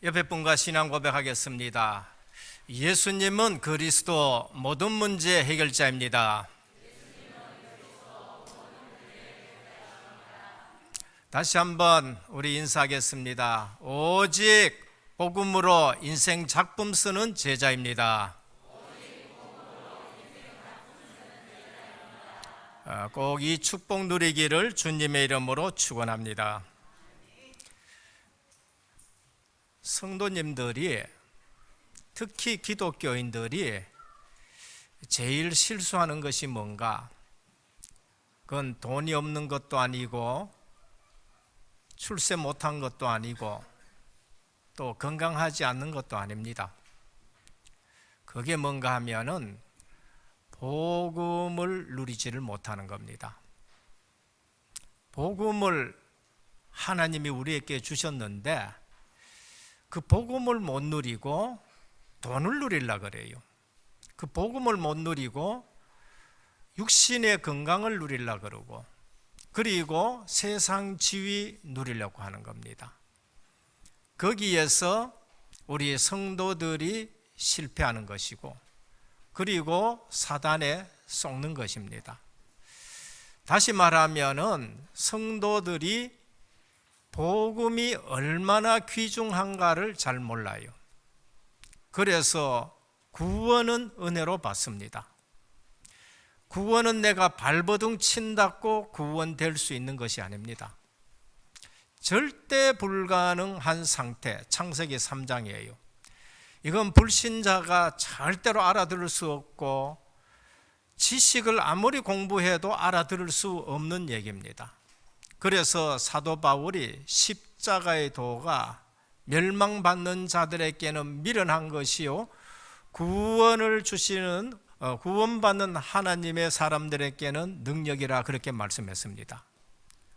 옆에 분과 신앙 고백하겠습니다. 예수님은 그리스도 모든 문제 해결자입니다. 다시 한번 우리 인사하겠습니다. 오직 복음으로 인생 작품 쓰는 제자입니다. 꼭 이 축복 누리기를 주님의 이름으로 축원합니다. 성도님들이, 특히 기독교인들이 제일 실수하는 것이 뭔가? 그건 돈이 없는 것도 아니고 출세 못한 것도 아니고 또 건강하지 않는 것도 아닙니다. 그게 뭔가 하면은 복음을 누리지를 못하는 겁니다. 복음을 하나님이 우리에게 주셨는데 그 복음을 못 누리고 돈을 누리려고 그래요. 그 복음을 못 누리고 육신의 건강을 누리려고 그러고, 그리고 세상 지위 누리려고 하는 겁니다. 거기에서 우리 성도들이 실패하는 것이고, 그리고 사단에 속는 것입니다. 다시 말하면은 성도들이 복음이 얼마나 귀중한가를 잘 몰라요. 그래서 구원은 은혜로 받습니다. 구원은 내가 발버둥 친다고 구원될 수 있는 것이 아닙니다. 절대 불가능한 상태, 창세기 3장이에요. 이건 불신자가 절대로 알아들을 수 없고 지식을 아무리 공부해도 알아들을 수 없는 얘기입니다. 그래서 사도 바울이 십자가의 도가 멸망받는 자들에게는 미련한 것이요 구원을 주시는 구원받는 하나님의 사람들에게는 능력이라 그렇게 말씀했습니다.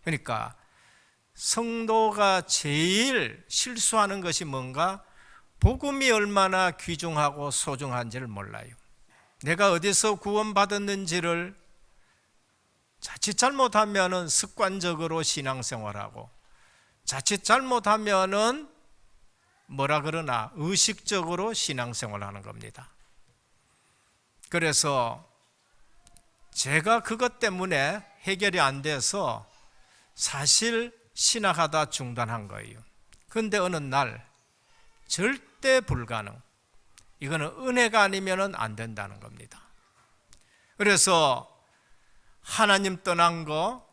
그러니까 성도가 제일 실수하는 것이 뭔가? 복음이 얼마나 귀중하고 소중한지를 몰라요. 내가 어디서 구원받았는지를 자칫 잘못하면은 습관적으로 신앙생활하고, 자칫 잘못하면은 의식적으로 신앙생활하는 겁니다. 그래서 제가 그것 때문에 해결이 안 돼서 사실 신학하다 중단한 거예요. 그런데 어느 날 절대 불가능, 이거는 은혜가 아니면 안 된다는 겁니다. 그래서 하나님 떠난 거,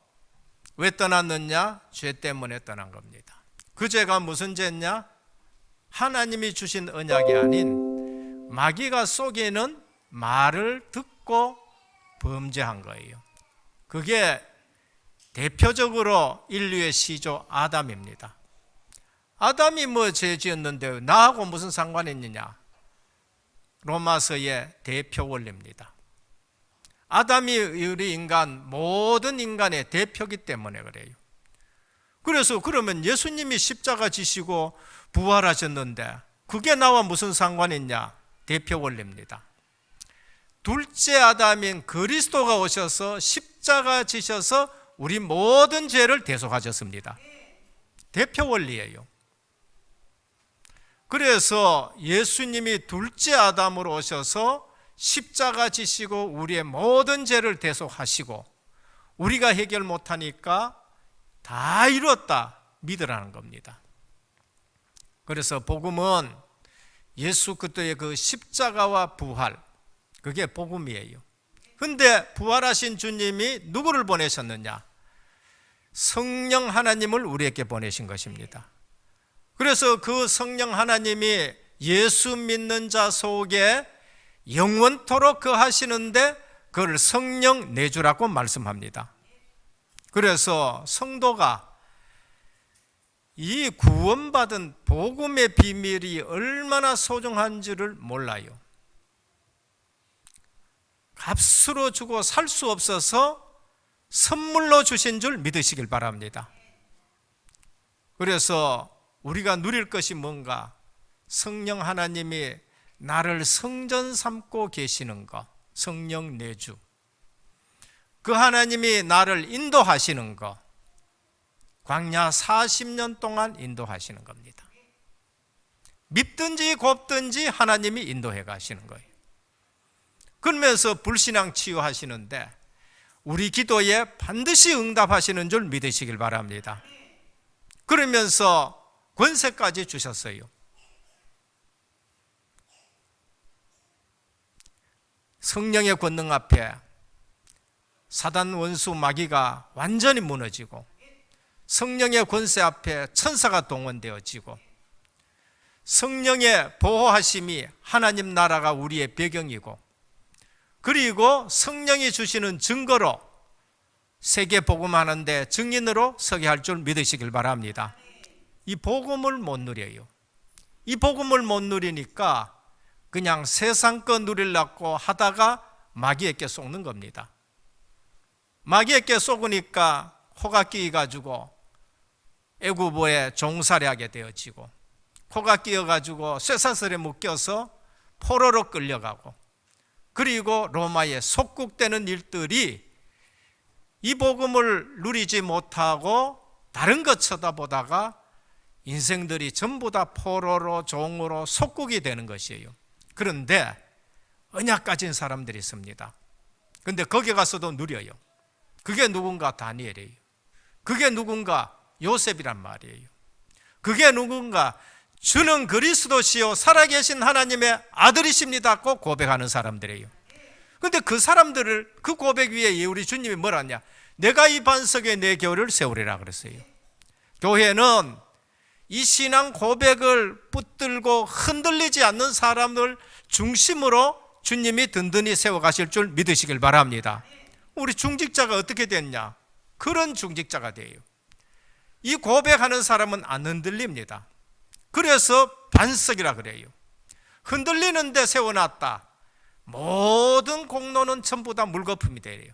왜 떠났느냐? 죄 때문에 떠난 겁니다. 그 죄가 무슨 죄냐? 하나님이 주신 언약이 아닌 마귀가 속이는 말을 듣고 범죄한 거예요. 그게 대표적으로 인류의 시조 아담입니다. 아담이 뭐 죄 지었는데 나하고 무슨 상관이 있느냐? 로마서의 대표 원리입니다. 아담이 우리 인간, 모든 인간의 대표이기 때문에 그래요. 그래서 그러면 예수님이 십자가 지시고 부활하셨는데 그게 나와 무슨 상관이 있냐? 대표 원리입니다. 둘째 아담인 그리스도가 오셔서 십자가 지셔서 우리 모든 죄를 대속하셨습니다. 대표 원리예요. 그래서 예수님이 둘째 아담으로 오셔서 십자가 지시고 우리의 모든 죄를 대속하시고 우리가 해결 못하니까 다 이뤘다 믿으라는 겁니다. 그래서 복음은 예수 그리스도의 그 십자가와 부활, 그게 복음이에요. 근데 부활하신 주님이 누구를 보내셨느냐? 성령 하나님을 우리에게 보내신 것입니다. 그래서 그 성령 하나님이 예수 믿는 자 속에 영원토록 거하시는데 그걸 성령 내주라고 말씀합니다. 그래서 성도가 이 구원받은 복음의 비밀이 얼마나 소중한지를 몰라요. 값으로 주고 살 수 없어서 선물로 주신 줄 믿으시길 바랍니다. 그래서 우리가 누릴 것이 뭔가? 성령 하나님이 나를 성전 삼고 계시는 것, 성령 내주. 그 하나님이 나를 인도하시는 것, 광야 40년 동안 인도하시는 겁니다. 밉든지 곱든지 하나님이 인도해 가시는 거예요. 그러면서 불신앙 치유하시는데 우리 기도에 반드시 응답하시는 줄 믿으시길 바랍니다. 그러면서 권세까지 주셨어요. 성령의 권능 앞에 사단 원수 마귀가 완전히 무너지고 성령의 권세 앞에 천사가 동원되어지고 성령의 보호하심이 하나님 나라가 우리의 배경이고 그리고 성령이 주시는 증거로 세계 복음하는데 증인으로 서게 할 줄 믿으시길 바랍니다. 이 복음을 못 누려요. 이 복음을 못 누리니까 그냥 세상 거 누리려고 하다가 마귀에게 속는 겁니다. 마귀에게 속으니까 코가 끼어가지고 애구보에 종살이하게 되어지고 코가 끼어가지고 쇠사슬에 묶여서 포로로 끌려가고 그리고 로마에 속국되는 일들이 이 복음을 누리지 못하고 다른 것 쳐다보다가 인생들이 전부 다 포로로 종으로 속국이 되는 것이에요. 그런데 언약 가진 사람들이 있습니다. 그런데 거기 가서도 누려요. 그게 누군가 다니엘이에요. 그게 누군가 요셉이란 말이에요. 그게 누군가 주는 그리스도시요 살아계신 하나님의 아들이십니다 꼭 고백하는 사람들이에요. 그런데 그 사람들을 그 고백 위에 우리 주님이 뭐라 하냐, 내가 이 반석에 내 교회를 세우리라 그랬어요. 교회는 이 신앙 고백을 붙들고 흔들리지 않는 사람을 중심으로 주님이 든든히 세워가실 줄 믿으시길 바랍니다. 우리 중직자가 어떻게 됐냐? 그런 중직자가 돼요. 이 고백하는 사람은 안 흔들립니다. 그래서 반석이라 그래요. 흔들리는데 세워놨다. 모든 공로는 전부 다 물거품이 돼요.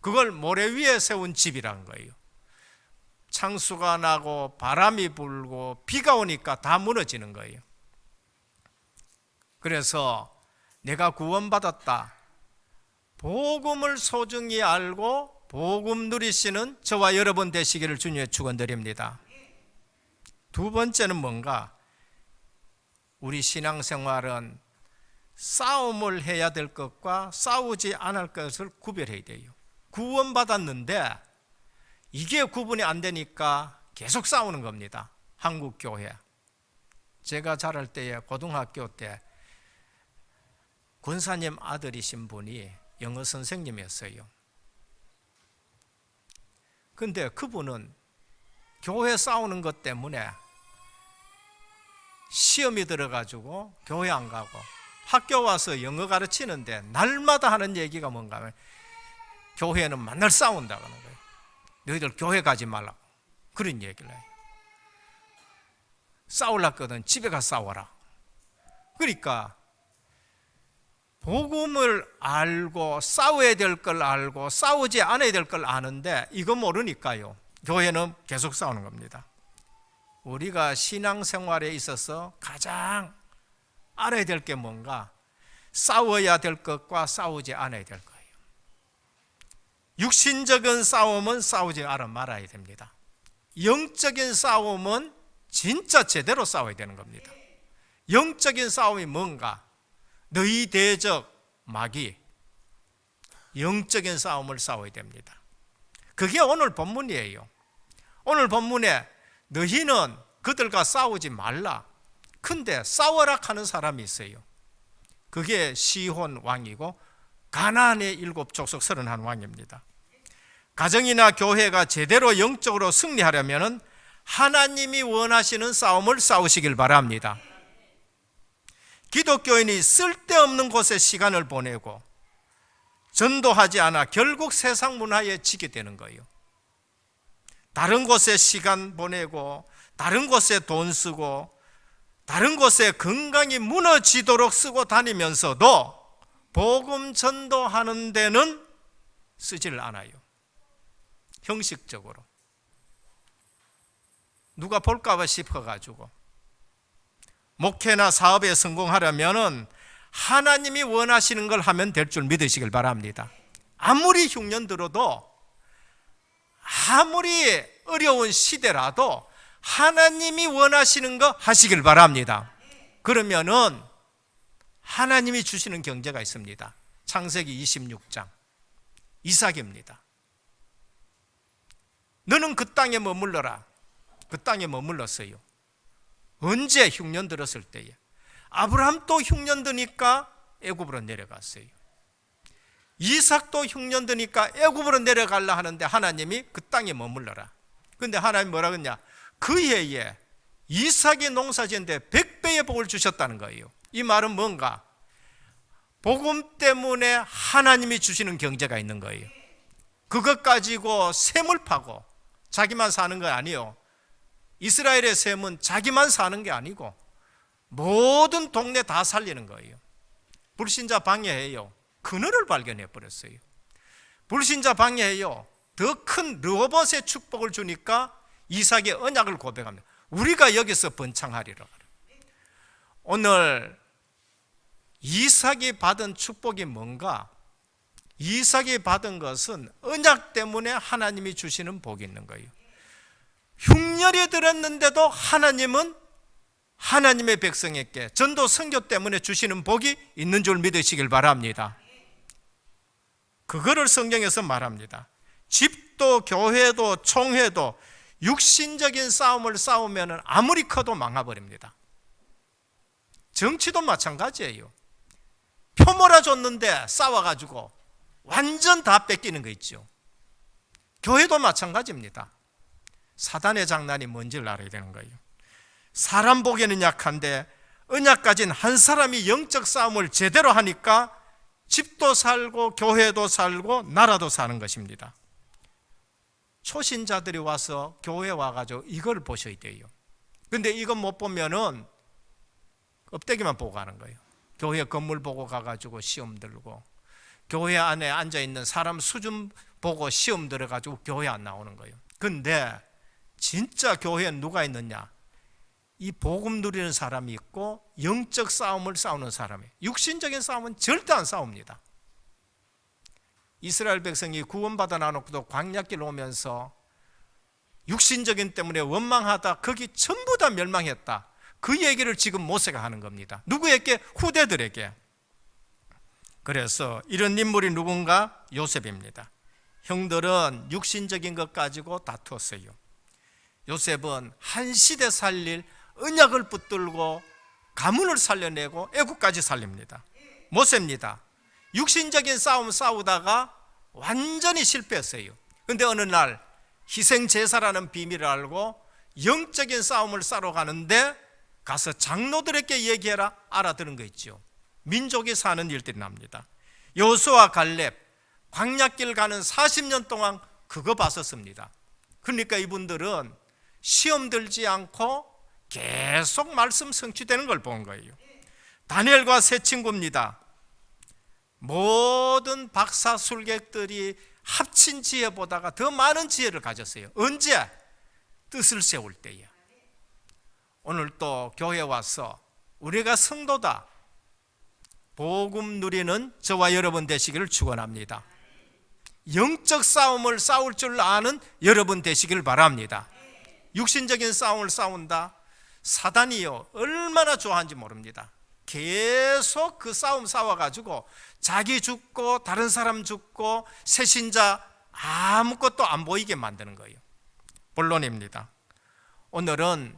그걸 모래 위에 세운 집이라는 거예요. 창수가 나고 바람이 불고 비가 오니까 다 무너지는 거예요. 그래서 내가 구원받았다, 복음을 소중히 알고 복음 누리시는 저와 여러분 되시기를 주님의 축원드립니다. 두 번째는 뭔가, 우리 신앙생활은 싸움을 해야 될 것과 싸우지 않을 것을 구별해야 돼요. 구원받았는데 이게 구분이 안 되니까 계속 싸우는 겁니다. 한국교회, 제가 자랄 때에 고등학교 때 권사님 아들이신 분이 영어 선생님이었어요. 근데 그분은 교회 싸우는 것 때문에 시험이 들어가지고 교회 안 가고 학교 와서 영어 가르치는데 날마다 하는 얘기가 뭔가 하면 교회는 맨날 싸운다고 하는 거예요. 너희들 교회 가지 말라고 그런 얘기를 해요. 싸우려거든 집에 가서 싸워라. 그러니까 복음을 알고 싸워야 될 걸 알고 싸우지 않아야 될 걸 아는데 이거 모르니까요, 교회는 계속 싸우는 겁니다. 우리가 신앙생활에 있어서 가장 알아야 될 게 뭔가, 싸워야 될 것과 싸우지 않아야 될 거예요. 육신적인 싸움은 싸우지 말아야 됩니다. 영적인 싸움은 진짜 제대로 싸워야 되는 겁니다. 영적인 싸움이 뭔가, 너희 대적 마귀, 영적인 싸움을 싸워야 됩니다. 그게 오늘 본문이에요. 오늘 본문에 너희는 그들과 싸우지 말라, 근데 싸워라 하는 사람이 있어요. 그게 시혼 왕이고 가나안의 7족속 31왕입니다. 가정이나 교회가 제대로 영적으로 승리하려면 하나님이 원하시는 싸움을 싸우시길 바랍니다. 기독교인이 쓸데없는 곳에 시간을 보내고 전도하지 않아 결국 세상 문화에 지게 되는 거예요. 다른 곳에 시간 보내고 다른 곳에 돈 쓰고 다른 곳에 건강이 무너지도록 쓰고 다니면서도 복음 전도하는 데는 쓰지를 않아요. 형식적으로 누가 볼까 봐 싶어가지고. 목회나 사업에 성공하려면 하나님이 원하시는 걸 하면 될 줄 믿으시길 바랍니다. 아무리 흉년 들어도, 아무리 어려운 시대라도 하나님이 원하시는 거 하시길 바랍니다. 그러면은 하나님이 주시는 경제가 있습니다. 창세기 26장 이삭입니다. 너는 그 땅에 머물러라. 그 땅에 머물렀어요. 언제? 흉년 들었을 때에. 아브라함도 흉년 드니까 애굽으로 내려갔어요. 이삭도 흉년 드니까 애굽으로 내려가려 하는데 하나님이 그 땅에 머물러라. 근데 하나님 뭐라 그랬냐? 그 해에 이삭이 농사지은데 100배의 복을 주셨다는 거예요. 이 말은 뭔가? 복음 때문에 하나님이 주시는 경제가 있는 거예요. 그것 가지고 셈을 파고 자기만 사는 건 아니에요. 이스라엘의 셈은 자기만 사는 게 아니고 모든 동네 다 살리는 거예요. 불신자 방해해요. 그늘을 발견해 버렸어요. 불신자 방해해요. 더 큰 르호봇의 축복을 주니까 이삭의 언약을 고백합니다. 우리가 여기서 번창하리라. 오늘 이삭이 받은 축복이 뭔가? 이삭이 받은 것은 언약 때문에 하나님이 주시는 복이 있는 거예요. 흉년이 들었는데도 하나님은 하나님의 백성에게 전도 선교 때문에 주시는 복이 있는 줄 믿으시길 바랍니다. 그거를 성경에서 말합니다. 집도 교회도 총회도 육신적인 싸움을 싸우면 아무리 커도 망해버립니다. 정치도 마찬가지예요. 표 몰아줬는데 싸워가지고 완전 다 뺏기는 거 있죠. 교회도 마찬가지입니다. 사단의 장난이 뭔지를 알아야 되는 거예요. 사람 보기에는 약한데 언약 가진 한 사람이 영적 싸움을 제대로 하니까 집도 살고 교회도 살고 나라도 사는 것입니다. 초신자들이 와서 교회에 와가지고 이걸 보셔야 돼요. 근데 이거 못 보면은 껍데기만 보고 가는 거예요. 교회 건물 보고 가가지고 시험 들고, 교회 안에 앉아있는 사람 수준 보고 시험 들어가지고 교회 안 나오는 거예요. 근데 진짜 교회에 누가 있느냐? 이 복음 누리는 사람이 있고 영적 싸움을 싸우는 사람이, 육신적인 싸움은 절대 안 싸웁니다. 이스라엘 백성이 구원받아 나놓고도 광야길 오면서 육신적인 때문에 원망하다 거기 전부 다 멸망했다. 그 얘기를 지금 모세가 하는 겁니다. 누구에게? 후대들에게. 그래서 이런 인물이 누군가? 요셉입니다. 형들은 육신적인 것 가지고 다투었어요. 요셉은 한 시대 살릴 언약을 붙들고 가문을 살려내고 애국까지 살립니다. 모세입니다. 육신적인 싸움 싸우다가 완전히 실패했어요. 그런데 어느 날 희생제사라는 비밀을 알고 영적인 싸움을 싸러 가는데 가서 장로들에게 얘기해라. 알아들은 거 있죠. 민족이 사는 일들이 납니다. 여호수아 갈렙 광야길 가는 40년 동안 그거 봤었습니다. 그러니까 이분들은 시험 들지 않고 계속 말씀 성취되는 걸 본 거예요. 다니엘과 세 친구입니다. 모든 박사 술객들이 합친 지혜보다가 더 많은 지혜를 가졌어요. 언제? 뜻을 세울 때에. 오늘 또 교회 와서 우리가 성도다, 복음 누리는 저와 여러분 되시기를 축원합니다. 영적 싸움을 싸울 줄 아는 여러분 되시길 바랍니다. 육신적인 싸움을 싸운다? 사단이요 얼마나 좋아하는지 모릅니다. 계속 그 싸움 싸워가지고 자기 죽고 다른 사람 죽고 새신자 아무것도 안 보이게 만드는 거예요. 본론입니다. 오늘은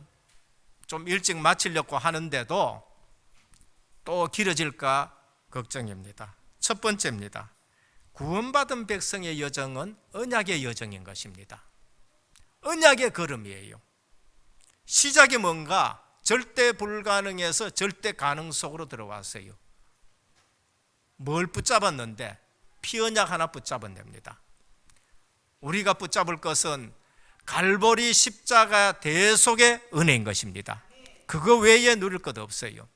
좀 일찍 마치려고 하는데도 또 길어질까 걱정입니다. 첫 번째입니다. 구원받은 백성의 여정은 언약의 여정인 것입니다. 언약의 걸음이에요. 시작이 뭔가? 절대 불가능에서 절대 가능 속으로 들어왔어요. 뭘 붙잡았는데? 피언약 하나 붙잡은 됩니다. 우리가 붙잡을 것은 갈보리 십자가 대속의 은혜인 것입니다. 그거 외에 누릴 것 없어요.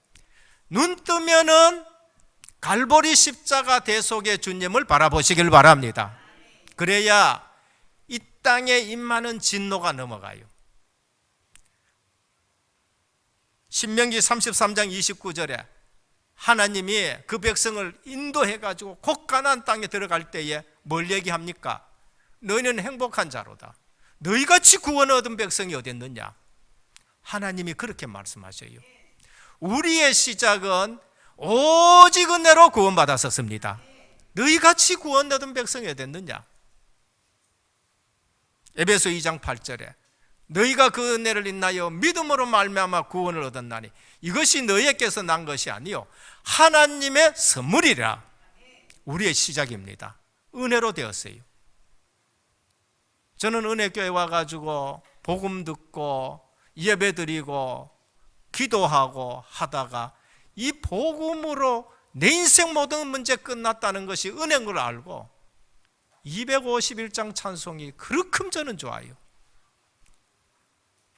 눈 뜨면은 갈보리 십자가 대속의 주님을 바라보시길 바랍니다. 그래야 이 땅에 임하는 진노가 넘어가요. 신명기 33장 29절에 하나님이 그 백성을 인도해가지고 곳간한 땅에 들어갈 때에 뭘 얘기합니까? 너희는 행복한 자로다. 너희같이 구원 얻은 백성이 어디 있느냐? 하나님이 그렇게 말씀하셔요. 우리의 시작은 오직 은혜로 구원받았었습니다. 너희같이 구원 얻은 백성이 어땠느냐? 에베소 2장 8절에 너희가 그 은혜를 인하여 믿음으로 말미암아 구원을 얻었나니 이것이 너희에게서 난 것이 아니요 하나님의 선물이라. 우리의 시작입니다. 은혜로 되었어요. 저는 은혜교회 와가지고 복음 듣고 예배드리고 기도하고 하다가 이 복음으로 내 인생 모든 문제 끝났다는 것이 은혜인 걸 알고 251장 찬송이 그렇게 저는 좋아요.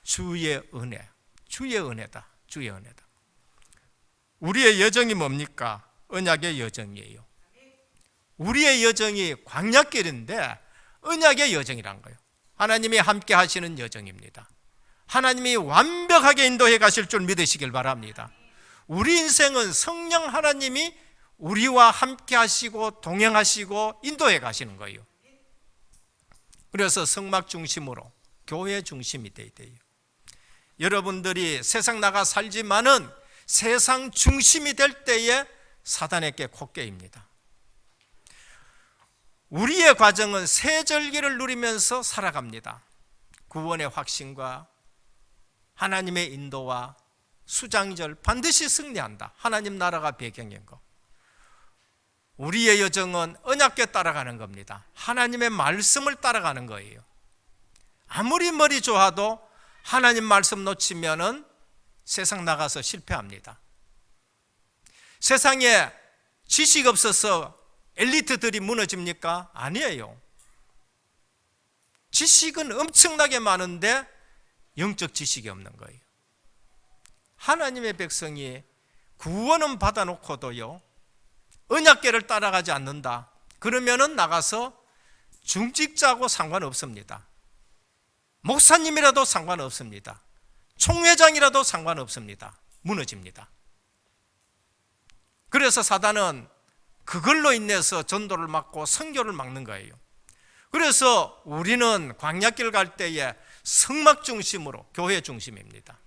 주의 은혜, 주의 은혜다, 주의 은혜다. 우리의 여정이 뭡니까? 언약의 여정이에요. 우리의 여정이 광야길인데 언약의 여정이란 거예요. 하나님이 함께 하시는 여정입니다. 하나님이 완벽하게 인도해 가실 줄 믿으시길 바랍니다. 우리 인생은 성령 하나님이 우리와 함께 하시고 동행하시고 인도해 가시는 거예요. 그래서 성막 중심으로 교회 중심이 돼야 돼요. 여러분들이 세상 나가 살지만은 세상 중심이 될 때에 사단에게 콧게입니다. 우리의 과정은 새 절기를 누리면서 살아갑니다. 구원의 확신과 하나님의 인도와 수장절 반드시 승리한다. 하나님 나라가 배경인 거. 우리의 여정은 언약궤 따라가는 겁니다. 하나님의 말씀을 따라가는 거예요. 아무리 머리 좋아도 하나님 말씀 놓치면은 세상 나가서 실패합니다. 세상에 지식 없어서 엘리트들이 무너집니까? 아니에요. 지식은 엄청나게 많은데 영적 지식이 없는 거예요. 하나님의 백성이 구원은 받아놓고도요 언약궤를 따라가지 않는다. 그러면은 나가서 중직자하고 상관없습니다. 목사님이라도 상관없습니다. 총회장이라도 상관없습니다. 무너집니다. 그래서 사단은 그걸로 인해서 전도를 막고 선교를 막는 거예요. 그래서 우리는 광야길 갈 때에 성막 중심으로 교회 중심입니다.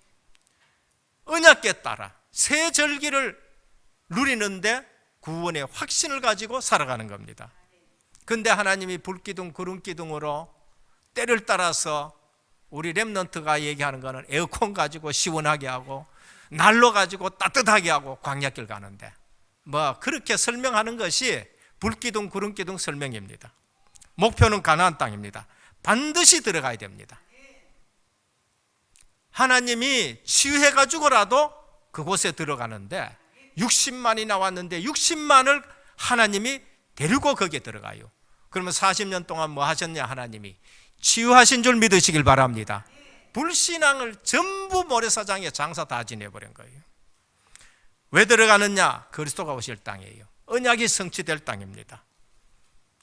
언약궤 따라 새 절기를 누리는데 구원의 확신을 가지고 살아가는 겁니다. 그런데 하나님이 불기둥 구름기둥으로 때를 따라서 우리 렘넌트가 얘기하는 거는 에어컨 가지고 시원하게 하고 난로 가지고 따뜻하게 하고 광야길 가는데 뭐 그렇게 설명하는 것이 불기둥 구름기둥 설명입니다. 목표는 가나안 땅입니다. 반드시 들어가야 됩니다. 하나님이 치유해가지고라도 그곳에 들어가는데 60만이 나왔는데 60만을 하나님이 데리고 거기에 들어가요. 그러면 40년 동안 뭐 하셨냐? 하나님이 치유하신 줄 믿으시길 바랍니다. 불신앙을 전부 모래사장에 장사 다 지내버린 거예요. 왜 들어가느냐? 그리스도가 오실 땅이에요. 언약이 성취될 땅입니다.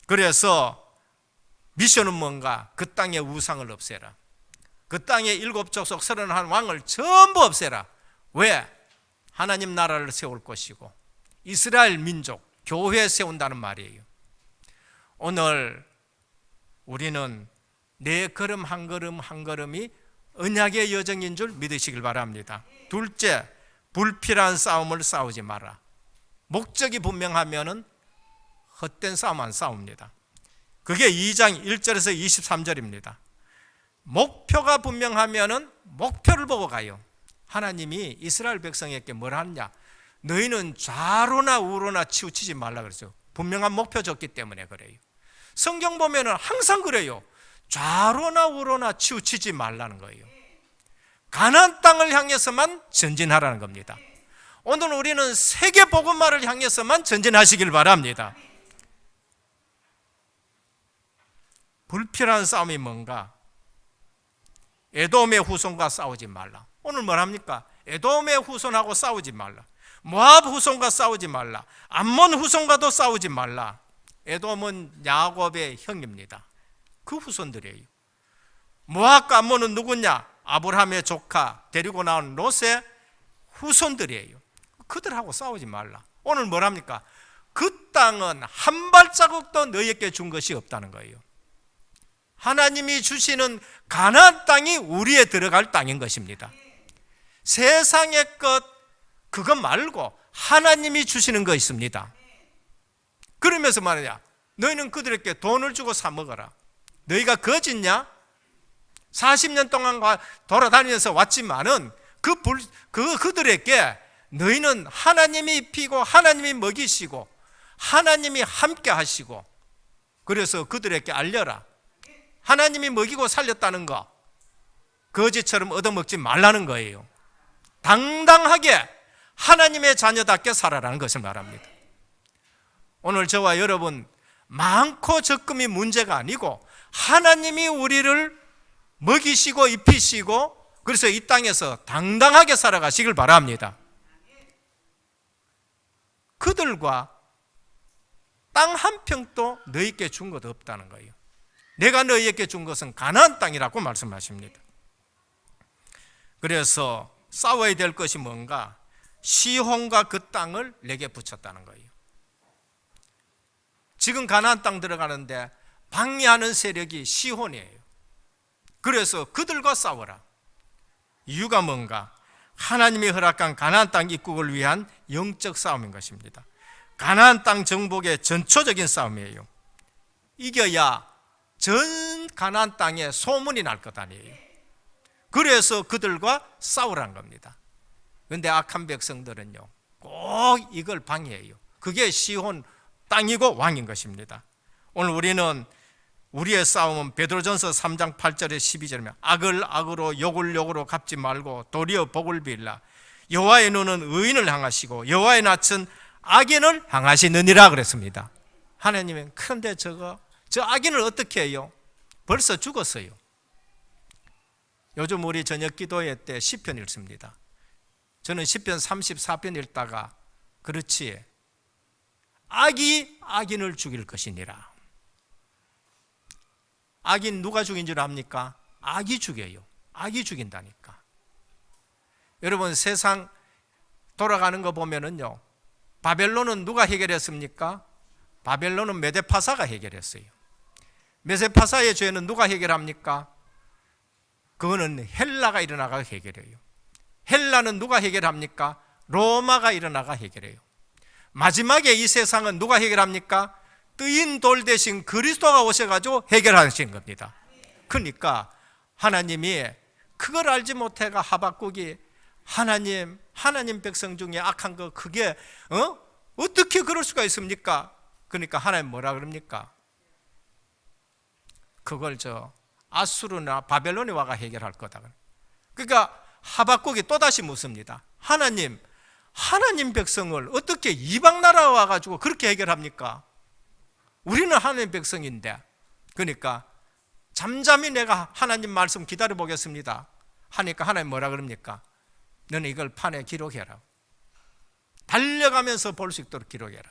그래서 미션은 뭔가? 그 땅의 우상을 없애라. 그 땅의 7족속 31왕을 전부 없애라. 왜? 하나님 나라를 세울 것이고 이스라엘 민족, 교회 세운다는 말이에요. 오늘 우리는 내 걸음 한 걸음 한 걸음이 언약의 여정인 줄 믿으시길 바랍니다. 둘째, 불필요한 싸움을 싸우지 마라. 목적이 분명하면은 헛된 싸움 안 싸웁니다. 그게 2장 1절에서 23절입니다. 목표가 분명하면은 목표를 보고 가요. 하나님이 이스라엘 백성에게 뭘 하느냐? 너희는 좌로나 우로나 치우치지 말라 그랬어요. 분명한 목표 줬기 때문에 그래요. 성경 보면은 항상 그래요. 좌로나 우로나 치우치지 말라는 거예요. 가나안 땅을 향해서만 전진하라는 겁니다. 오늘 우리는 세계 복음화를 향해서만 전진하시길 바랍니다. 불필요한 싸움이 뭔가? 에돔의 후손과 싸우지 말라. 오늘 뭘 합니까? 에돔의 후손하고 싸우지 말라. 모압 후손과 싸우지 말라. 암몬 후손과도 싸우지 말라. 에돔은 야곱의 형입니다. 그 후손들이에요. 모압과 암몬은 누구냐? 아브라함의 조카 데리고 나온 롯의 후손들이에요. 그들하고 싸우지 말라. 오늘 뭘 합니까? 그 땅은 한 발자국도 너희에게 준 것이 없다는 거예요. 하나님이 주시는 가나안 땅이 우리에 들어갈 땅인 것입니다. 세상의 것, 그것 말고 하나님이 주시는 거 있습니다. 그러면서 말이야, 너희는 그들에게 돈을 주고 사 먹어라. 너희가 거짓냐? 40년 동안 돌아다니면서 왔지만은 그들에게 너희는 하나님이 입히고 하나님이 먹이시고 하나님이 함께 하시고, 그래서 그들에게 알려라. 하나님이 먹이고 살렸다는 거 거짓처럼 얻어먹지 말라는 거예요. 당당하게 하나님의 자녀답게 살아라는 것을 말합니다. 오늘 저와 여러분, 많고 적금이 문제가 아니고 하나님이 우리를 먹이시고 입히시고, 그래서 이 땅에서 당당하게 살아가시길 바랍니다. 그들과 땅 한 평도 너희에게 준 것 없다는 거예요. 내가 너희에게 준 것은 가나안 땅이라고 말씀하십니다. 그래서 싸워야 될 것이 뭔가? 시혼과 그 땅을 내게 붙였다는 거예요. 지금 가나안 땅 들어가는데 방해하는 세력이 시혼이에요. 그래서 그들과 싸워라. 이유가 뭔가? 하나님이 허락한 가나안 땅 입국을 위한 영적 싸움인 것입니다. 가나안 땅 정복의 전초적인 싸움이에요. 이겨야 전 가나안 땅에 소문이 날 것 아니에요. 그래서 그들과 싸우라는 겁니다. 그런데 악한 백성들은요, 꼭 이걸 방해해요. 그게 시혼 땅이고 왕인 것입니다. 오늘 우리는 우리의 싸움은 베드로전서 3장 8절에 12절이면 악을 악으로 욕을 욕으로 갚지 말고 도리어 복을 빌라. 여호와의 눈은 의인을 향하시고 여호와의 낯은 악인을 향하시느니라 그랬습니다. 하나님은 그런데 저 악인을 어떻게 해요? 벌써 죽었어요. 요즘 우리 저녁 기도회 때 시편 읽습니다. 저는 시편 34편 읽다가 그렇지, 악이 악인을 죽일 것이니라. 악인 누가 죽인 줄 압니까? 악이 죽여요. 악이 죽인다니까. 여러분, 세상 돌아가는 거 보면은요, 바벨론은 누가 해결했습니까? 바벨론은 메데파사가 해결했어요. 메데파사의 죄는 누가 해결합니까? 그거는 헬라가 일어나가 해결해요. 헬라는 누가 해결합니까? 로마가 일어나가 해결해요. 마지막에 이 세상은 누가 해결합니까? 뜨인 돌 대신 그리스도가 오셔가지고 해결하신 겁니다. 그러니까 하나님이 그걸 알지 못해가 하박국이 하나님 백성 중에 악한 거 그게 어떻게 그럴 수가 있습니까? 그러니까 하나님 뭐라 그럽니까? 그걸 아수르나 바벨론이 와가 해결할 거다. 그러니까 하박국이 또다시 묻습니다. 하나님 백성을 어떻게 이방 나라 와가지고 그렇게 해결합니까? 우리는 하나님 백성인데. 그러니까 잠잠히 내가 하나님 말씀 기다려 보겠습니다 하니까 하나님 뭐라 그럽니까? 너는 이걸 판에 기록해라. 달려가면서 볼 수 있도록 기록해라.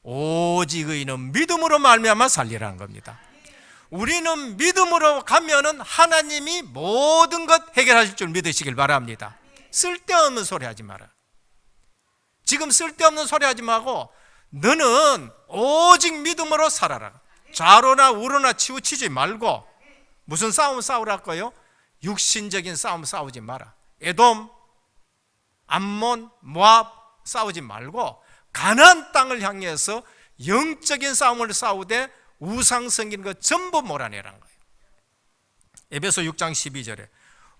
오직 의인은 믿음으로 말미암아 살리라는 겁니다. 우리는 믿음으로 가면은 하나님이 모든 것 해결하실 줄 믿으시길 바랍니다. 쓸데없는 소리 하지 마라. 지금 쓸데없는 소리 하지 말고 너는 오직 믿음으로 살아라. 좌로나 우로나 치우치지 말고. 무슨 싸움 싸우라고요? 육신적인 싸움 싸우지 마라. 에돔, 암몬, 모압 싸우지 말고 가나안 땅을 향해서 영적인 싸움을 싸우되 우상 섬기는 것 전부 몰아내라는 거예요. 에베소 6장 12절에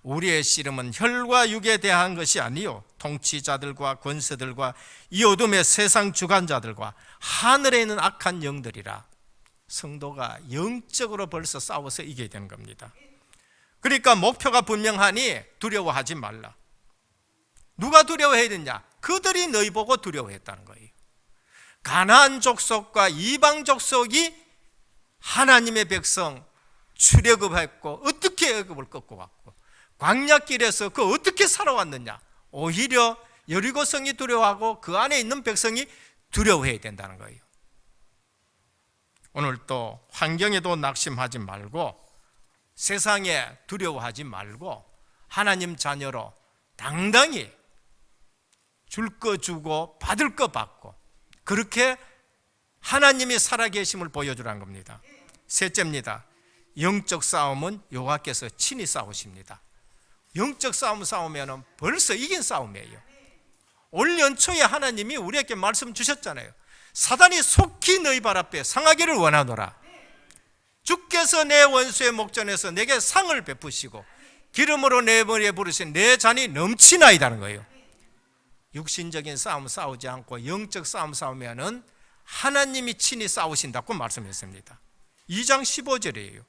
우리의 씨름은 혈과 육에 대한 것이 아니요 통치자들과 권세들과 이 어둠의 세상 주관자들과 하늘에 있는 악한 영들이라. 성도가 영적으로 벌써 싸워서 이겨야 되는 겁니다. 그러니까 목표가 분명하니 두려워하지 말라. 누가 두려워해야 되냐? 그들이 너희 보고 두려워했다는 거예요. 가나안 족속과 이방 족속이 하나님의 백성 출애굽했고 어떻게 애굽을 꺾고 왔고 광야길에서 그 어떻게 살아왔느냐? 오히려 여리고성이 두려워하고 그 안에 있는 백성이 두려워해야 된다는 거예요. 오늘 또 환경에도 낙심하지 말고 세상에 두려워하지 말고 하나님 자녀로 당당히 줄 거 주고 받을 거 받고 그렇게 하나님이 살아계심을 보여주라는 겁니다. 셋째입니다. 영적 싸움은 여호와께서 친히 싸우십니다. 영적 싸움 싸우면 벌써 이긴 싸움이에요. 올 연초에 하나님이 우리에게 말씀 주셨잖아요. 사단이 속히 너희 발 앞에 상하기를 원하노라. 주께서 내 원수의 목전에서 내게 상을 베푸시고 기름으로 내 머리에 부르신 내 잔이 넘치나이다는 거예요. 육신적인 싸움 싸우지 않고 영적 싸움 싸우면은 하나님이 친히 싸우신다고 말씀했습니다. 2장 15절이에요.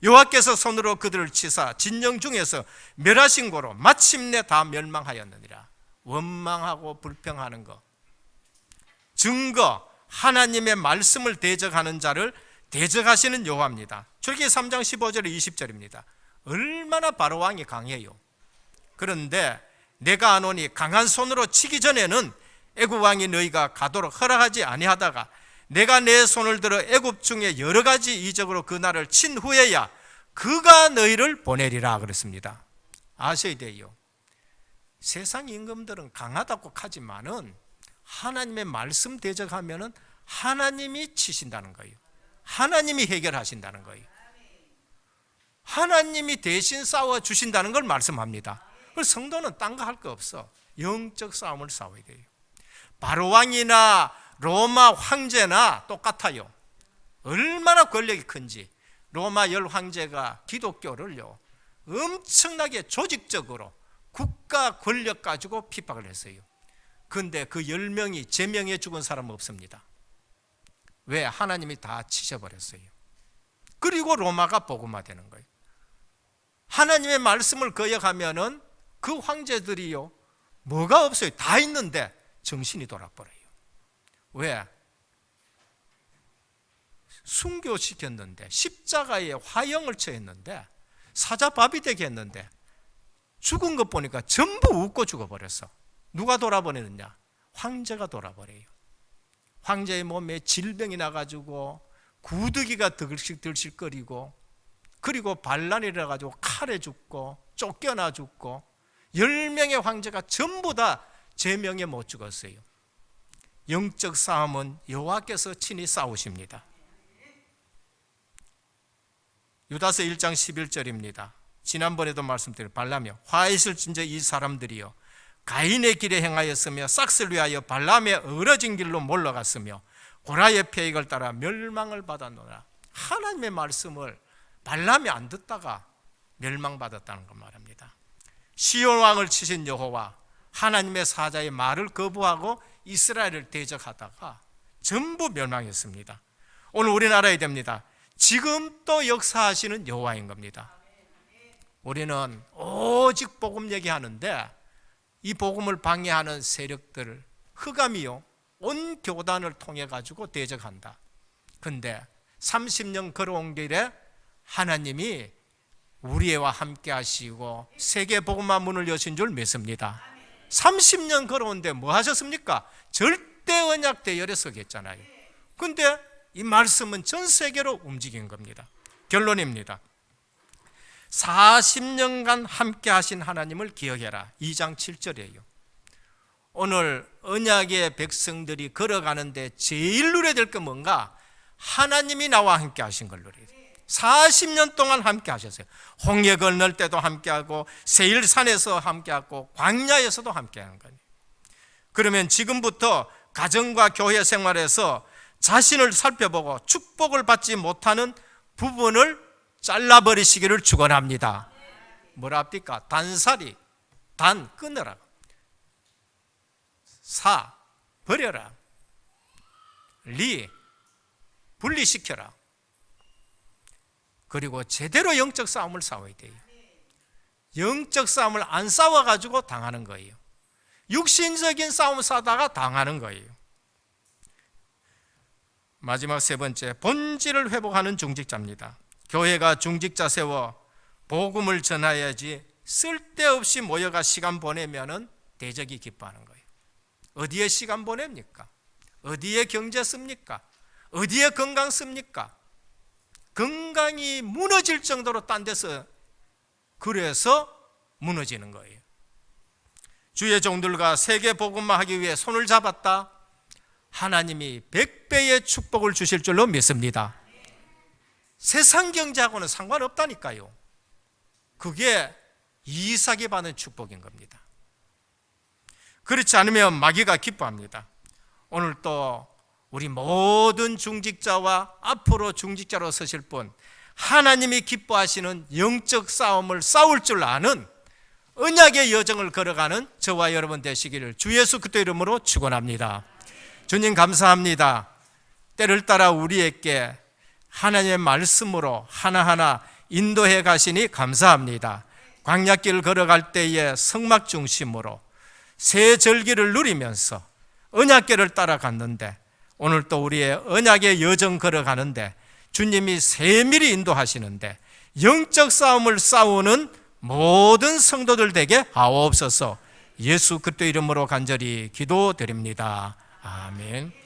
여호와께서 손으로 그들을 치사 진영 중에서 멸하신 고로 마침내 다 멸망하였느니라. 원망하고 불평하는 것, 증거, 하나님의 말씀을 대적하는 자를 대적하시는 여호와입니다. 출애굽기 3장 15절 20절입니다. 얼마나 바로 왕이 강해요. 그런데 내가 아노니 강한 손으로 치기 전에는 애굽 왕이 너희가 가도록 허락하지 아니하다가 내가 내 손을 들어 애굽 중에 여러 가지 이적으로 그 나라를 친 후에야 그가 너희를 보내리라 그랬습니다. 아셔야 돼요. 세상 임금들은 강하다고 하지만은 하나님의 말씀 대적하면은 하나님이 치신다는 거예요. 하나님이 해결하신다는 거예요. 하나님이 대신 싸워 주신다는 걸 말씀합니다. 그래서 성도는 딴 거 할 거 없어. 영적 싸움을 싸워야 돼요. 바로 왕이나 로마 황제나 똑같아요. 얼마나 권력이 큰지. 로마 열 황제가 기독교를요 엄청나게 조직적으로 국가 권력 가지고 핍박을 했어요. 그런데 그 10명이 제명해 죽은 사람은 없습니다. 왜? 하나님이 다 치셔버렸어요. 그리고 로마가 복음화되는 거예요. 하나님의 말씀을 거역하면은 그 황제들이요 뭐가 없어요. 다 있는데 정신이 돌아버려요. 왜? 순교시켰는데 십자가에 화형을 처했는데 사자밥이 되게 했는데 죽은 것 보니까 전부 웃고 죽어버렸어. 누가 돌아보내느냐? 황제가 돌아버려요. 황제의 몸에 질병이 나가지고 구더기가 들실거리고 그리고 반란이 일어나가지고 칼에 죽고 쫓겨나 죽고 10명의 황제가 전부 다 제명에 못 죽었어요. 영적 싸움은 여호와께서 친히 싸우십니다. 유다서 1장 11절입니다. 지난번에도 말씀드린 발람이요 화이슬진저 이 사람들이요 가인의 길에 행하였으며 싹을 위하여 발람의 어러진 길로 몰러갔으며 고라의 페이를 따라 멸망을 받았노라. 하나님의 말씀을 발람이 안 듣다가 멸망받았다는 걸 말합니다. 시온 왕을 치신 여호와 하나님의 사자의 말을 거부하고 이스라엘을 대적하다가 전부 멸망했습니다. 오늘 우리나라에 됩니다. 지금 또 역사하시는 여호와인 겁니다. 우리는 오직 복음 얘기하는데 이 복음을 방해하는 세력들 흑암이요 온 교단을 통해 가지고 대적한다. 근데 30년 걸어온 길에 하나님이 우리와 함께 하시고 세계 복음화 문을 여신 줄 믿습니다. 30년 걸어온데 뭐 하셨습니까? 절대 언약 대열에 서겠잖아요. 근데 이 말씀은 전 세계로 움직인 겁니다. 결론입니다. 40년간 함께 하신 하나님을 기억해라. 2장 7절이에요. 오늘 언약의 백성들이 걸어가는데 제일 누려야 될 게 뭔가? 하나님이 나와 함께 하신 걸 누려야 돼요. 40년 동안 함께 하셨어요. 홍해 건널 때도 함께 하고 세일산에서 함께 하고 광야에서도 함께 하는 거예요. 그러면 지금부터 가정과 교회 생활에서 자신을 살펴보고 축복을 받지 못하는 부분을 잘라버리시기를 축원합니다. 뭐라 합니까? 단살이, 단 끊어라, 사 버려라, 리 분리시켜라. 그리고 제대로 영적 싸움을 싸워야 돼요. 영적 싸움을 안 싸워가지고 당하는 거예요. 육신적인 싸움 싸다가 당하는 거예요. 마지막 세 번째, 본질을 회복하는 중직자입니다. 교회가 중직자 세워 복음을 전해야지 쓸데없이 모여가 시간 보내면은 대적이 기뻐하는 거예요. 어디에 시간 보냅니까? 어디에 경제 씁니까? 어디에 건강 씁니까? 건강이 무너질 정도로 딴 데서 그래서 무너지는 거예요. 주의 종들과 세계 복음화 하기 위해 손을 잡았다. 하나님이 100배의 축복을 주실 줄로 믿습니다. 세상 경제하고는 상관없다니까요. 그게 이삭이 받은 축복인 겁니다. 그렇지 않으면 마귀가 기뻐합니다. 오늘 또 우리 모든 중직자와 앞으로 중직자로 서실 분, 하나님이 기뻐하시는 영적 싸움을 싸울 줄 아는 언약의 여정을 걸어가는 저와 여러분 되시기를 주 예수 그리스도 이름으로 축원합니다. 주님 감사합니다. 때를 따라 우리에게 하나님의 말씀으로 하나하나 인도해 가시니 감사합니다. 광야길을 걸어갈 때에 성막 중심으로 새 절기를 누리면서 언약궤를 따라갔는데 오늘 또 우리의 언약의 여정 걸어가는데 주님이 세밀히 인도하시는데 영적 싸움을 싸우는 모든 성도들 되게 하옵소서. 예수 그리스도 이름으로 간절히 기도드립니다. 아멘.